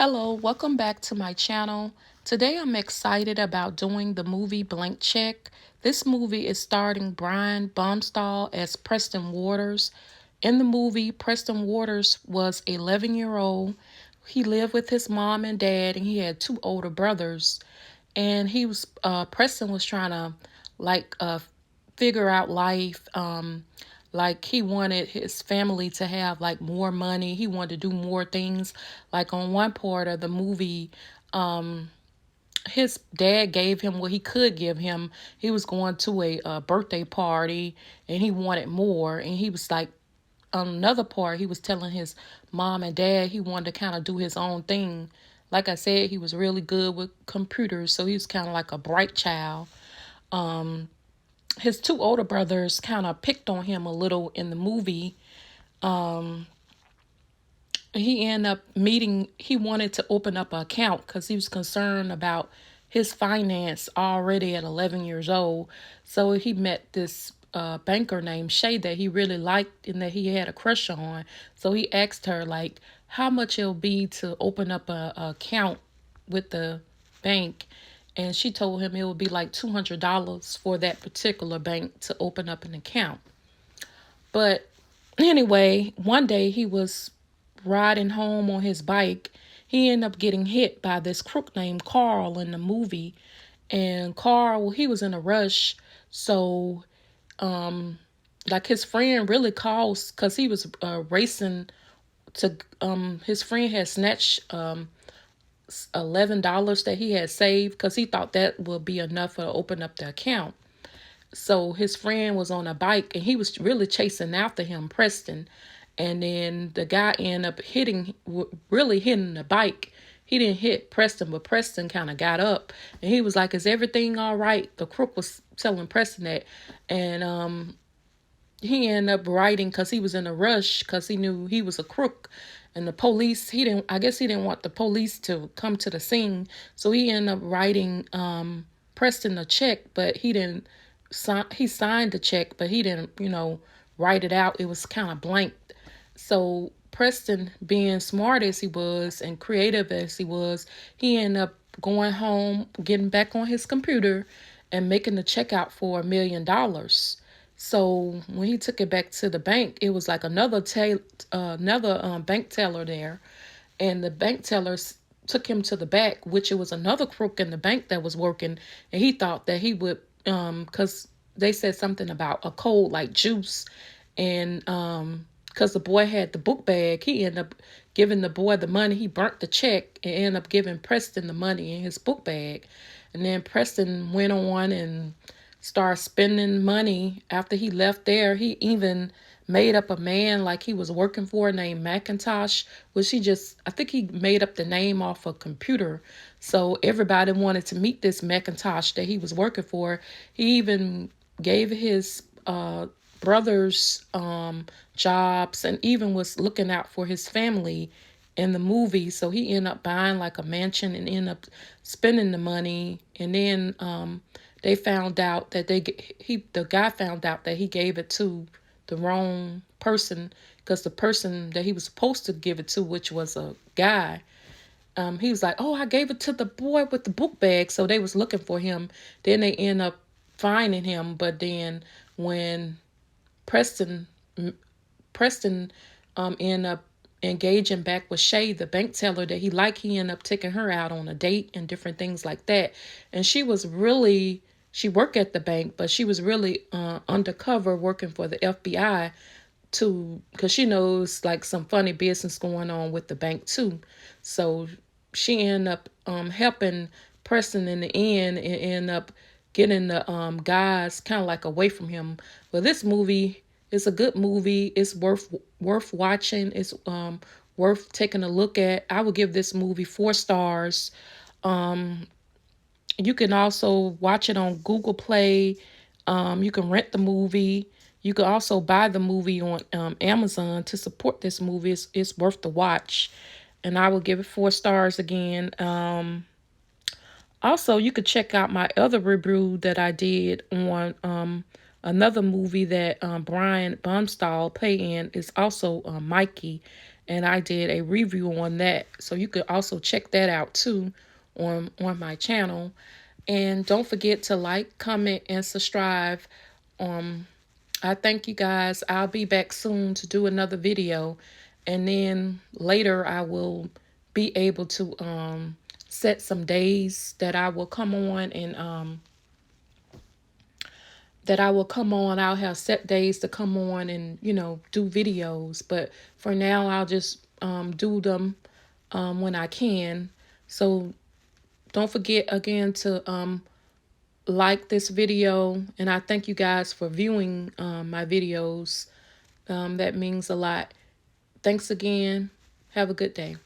Hello, welcome back to my channel. Today I'm excited about doing the movie Blank Check. This movie is starring Brian Baumstall as Preston Waters. In the movie, Preston Waters was 11-year-old. He lived with his mom and dad, and he had two older brothers. And Preston was trying to like figure out life. Like he wanted his family to have like more money. He wanted to do more things. Like on one part of the movie, his dad gave him what he could give him. He was going to a birthday party and he wanted more. And he was like, on another part, he was telling his mom and dad he wanted to kind of do his own thing. Like I said, he was really good with computers, so he was kind of like a bright child. His two older brothers kind of picked on him a little in the movie. He ended up he wanted to open up an account because he was concerned about his finance already at 11 years old. So he met this banker named Shay that he really liked and that he had a crush on. So he asked her, like, how much it'll be to open up a account with the bank. And she told him it would be like $200 for that particular bank to open up an account. But anyway, one day he was riding home on his bike. He ended up getting hit by this crook named Carl in the movie. And Carl, he was in a rush. So, like his friend really calls because he was racing to, his friend had snatched $11 that he had saved because he thought that would be enough to open up the account. So his friend was on a bike and he was really chasing after him, Preston. And then the guy ended up really hitting the bike. He didn't hit Preston, but Preston kind of got up and he was like, "Is everything all right?" The crook was telling Preston that. And he ended up writing because he was in a rush because he knew he was a crook. And the police, I guess he didn't want the police to come to the scene. So he ended up writing Preston a check, but he signed the check, but he didn't, write it out. It was kind of blank. So Preston, being smart as he was and creative as he was, he ended up going home, getting back on his computer and making the check out for $1 million. So when he took it back to the bank, it was like another bank teller there, and the bank tellers took him to the back, which it was another crook in the bank that was working, and he thought that he would, because they said something about a code like juice, and because the boy had the book bag, he ended up giving the boy the money. He burnt the check and ended up giving Preston the money in his book bag, and then Preston went on and started spending money. After he left there, he even made up a man like he was working for named Macintosh, which I think he made up the name off a computer. So everybody wanted to meet this Macintosh that he was working for. He even gave his brothers jobs and even was looking out for his family in the movie. So he ended up buying like a mansion and ended up spending the money. And then they found out that the guy found out that he gave it to the wrong person, because the person that he was supposed to give it to, which was a guy, he was like, "Oh, I gave it to the boy with the book bag." So they was looking for him. Then they end up finding him. But then when Preston Preston ended up engaging back with Shay, the bank teller that he liked, he ended up taking her out on a date and different things like that. And she worked at the bank, but she was really undercover working for the FBI because she knows like some funny business going on with the bank too. So she ended up helping Preston in the end and ended up getting the guys kind of like away from him. But this movie is a good movie. It's worth watching. It's worth taking a look at. I would give this movie 4 stars. You can also watch it on Google Play. You can rent the movie. You can also buy the movie on Amazon to support this movie. It's worth the watch. And I will give it 4 stars again. Also, you could check out my other review that I did on another movie that Brian Baumstall played in. Is also Mikey. and I did a review on that. So you could also check that out too on my channel. And don't forget to like, comment, and subscribe. I thank you guys. I'll be back soon to do another video. And then later I will be able to set some days that I will come on and I'll have set days to come on and, do videos. But for now, I'll just do them when I can. So don't forget again to like this video. And I thank you guys for viewing my videos. That means a lot. Thanks again. Have a good day.